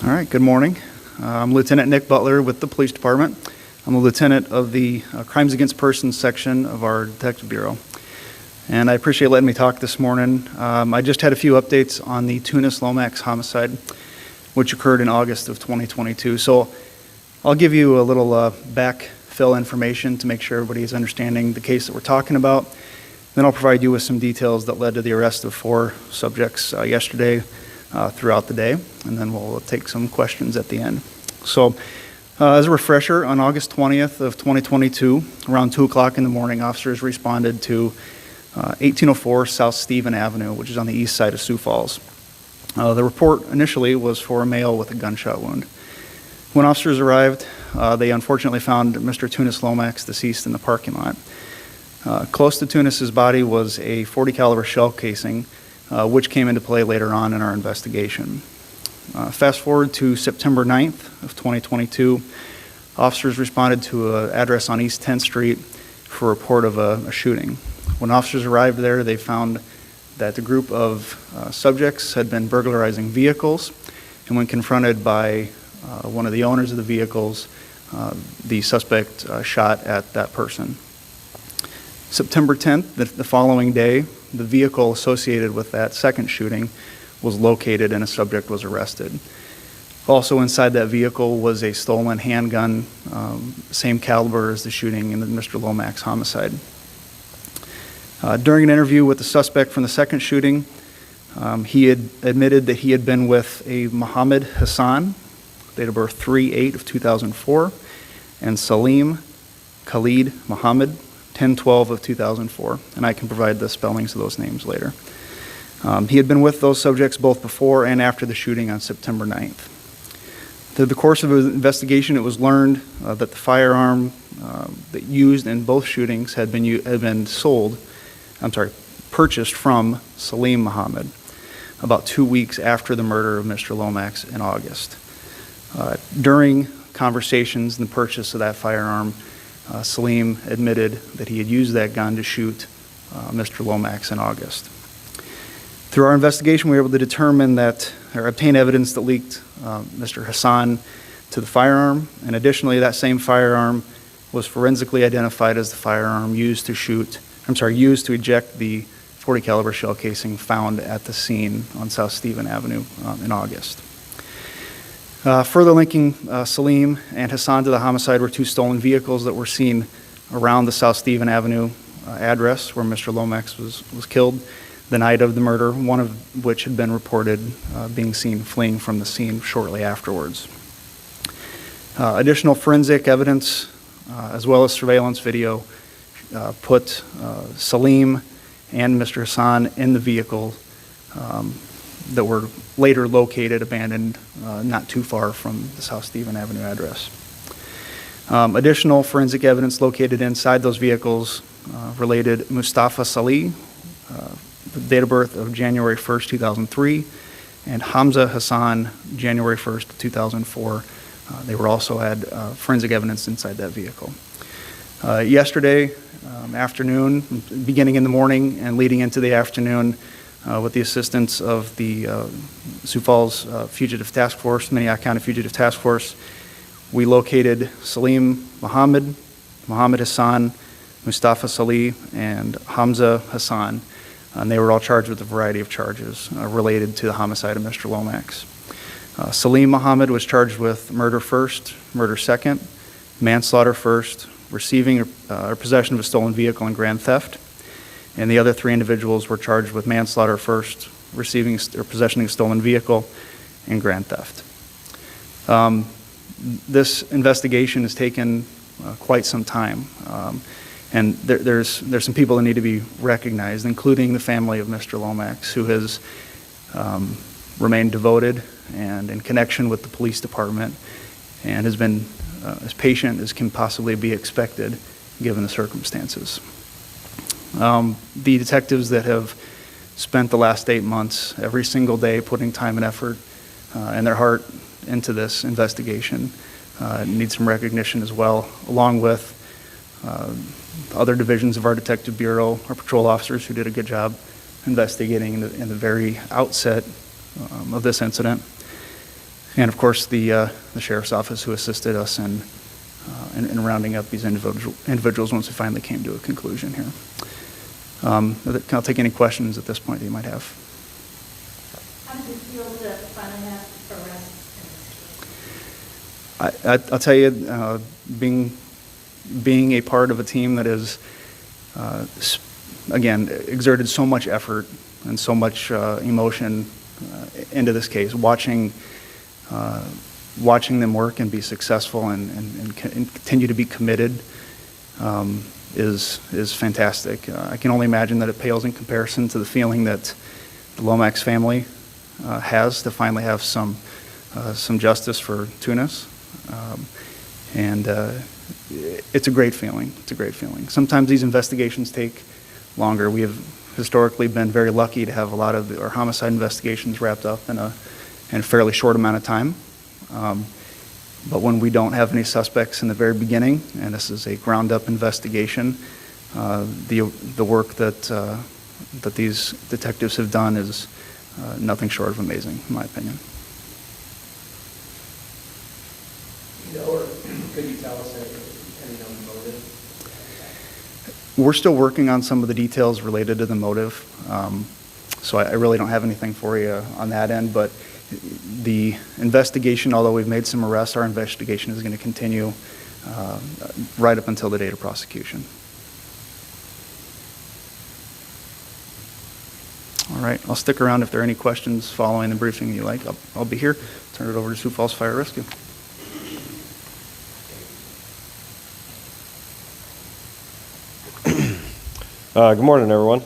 All right, good morning. I'm Lieutenant Nick Butler with the Police Department. I'm a lieutenant of the Crimes Against Persons section of our Detective Bureau. And I appreciate letting me talk this morning. I just had a few updates on the Tunis Lomax homicide, which occurred in August of 2022. So I'll give you a little backfill information to make sure everybody's understanding the case that we're talking about. Then I'll provide you with some details that led to the arrest of 4 subjects yesterday throughout the day, and then we'll take some questions at the end. So as a refresher, on August 20th of 2022, around 2 o'clock in the morning, officers responded to 1804 South Stephen Avenue, which is on the east side of Sioux Falls. The report initially was for a male with a gunshot wound. When officers arrived, they unfortunately found Mr. Tunis Lomax deceased in the parking lot. Close to Tunis's body was a .40 caliber shell casing, which came into play later on in our investigation. Fast forward to September 9th of 2022, officers responded to an address on East 10th Street for a report of a shooting. When officers arrived there, they found that the group of subjects had been burglarizing vehicles, and when confronted by one of the owners of the vehicles, the suspect shot at that person. September 10th, the following day, the vehicle associated with that second shooting was located and a subject was arrested. Also inside that vehicle was a stolen handgun, same caliber as the shooting in the Mr. Lomax homicide. During an interview with the suspect from the second shooting, he had admitted that he had been with a Mohammed Hassan, date of birth 3/8 of 2004, and Salim Khalid Mohammed, 10/12 of 2004, and I can provide the spellings of those names later. He had been with those subjects both before and after the shooting on September 9th. Through the course of the investigation, it was learned that the firearm that used in both shootings had been purchased from Salim Mohammed about 2 weeks after the murder of Mr. Lomax in August. During conversations and the purchase of that firearm, Salim admitted that he had used that gun to shoot Mr. Lomax in August. Through our investigation, we were able to determine that, or obtain evidence that linked Mr. Hassan to the firearm, and additionally, that same firearm was forensically identified as the firearm used to eject the .40 caliber shell casing found at the scene on South Stephen Avenue in August. Further linking Salim and Hassan to the homicide were 2 stolen vehicles that were seen around the South Stephen Avenue address where Mr. Lomax was killed the night of the murder, one of which had been reported being seen fleeing from the scene shortly afterwards. Additional forensic evidence, as well as surveillance video, put Salim and Mr. Hassan in the vehicle that were later located, abandoned, not too far from the South Stephen Avenue address. Additional forensic evidence located inside those vehicles related Mustafa Salih, date of birth of January 1st, 2003, and Hamza Hassan, January 1st, 2004. They were also had forensic evidence inside that vehicle. Yesterday afternoon, beginning in the morning and leading into the afternoon, with the assistance of the Sioux Falls Fugitive Task Force, Minnehaha County Fugitive Task Force, we located Salim Mohammed, Mohammed Hassan, Mustafa Salih, and Hamza Hassan, and they were all charged with a variety of charges related to the homicide of Mr. Lomax. Salim Mohammed was charged with murder first, murder second, manslaughter first, receiving or possession of a stolen vehicle, and grand theft. And the other 3 individuals were charged with manslaughter first, receiving or possessing a stolen vehicle, and grand theft. This investigation has taken quite some time, and there's some people that need to be recognized, including the family of Mr. Lomax, who has remained devoted and in connection with the police department, and has been as patient as can possibly be expected given the circumstances. The detectives that have spent the last 8 months every single day putting time and effort and their heart into this investigation need some recognition as well, along with other divisions of our Detective Bureau, our patrol officers who did a good job investigating in the very outset of this incident. And of course, the sheriff's office who assisted us in rounding up these individuals once we finally came to a conclusion here. I'll take any questions at this point that you might have. How did it feel to finally have arrests? I'll tell you, being a part of a team that is, again, exerted so much effort and so much emotion into this case, watching them work and be successful and continue to be committed is fantastic. I can only imagine that it pales in comparison to the feeling that the Lomax family has to finally have some justice for Tunis. And it's a great feeling. It's a great feeling. Sometimes these investigations take longer. We have historically been very lucky to have a lot of our homicide investigations wrapped up in a fairly short amount of time. But when we don't have any suspects in the very beginning, and this is a ground-up investigation, the work that these detectives have done is nothing short of amazing, in my opinion. Or could you tell us any known motive? We're still working on some of the details related to the motive, so I really don't have anything for you on that end, but the investigation, although we've made some arrests, our investigation is going to continue right up until the date of prosecution. All right, I'll stick around if there are any questions following the briefing you like. I'll be here. Turn it over to Sioux Falls Fire Rescue. Good morning, everyone.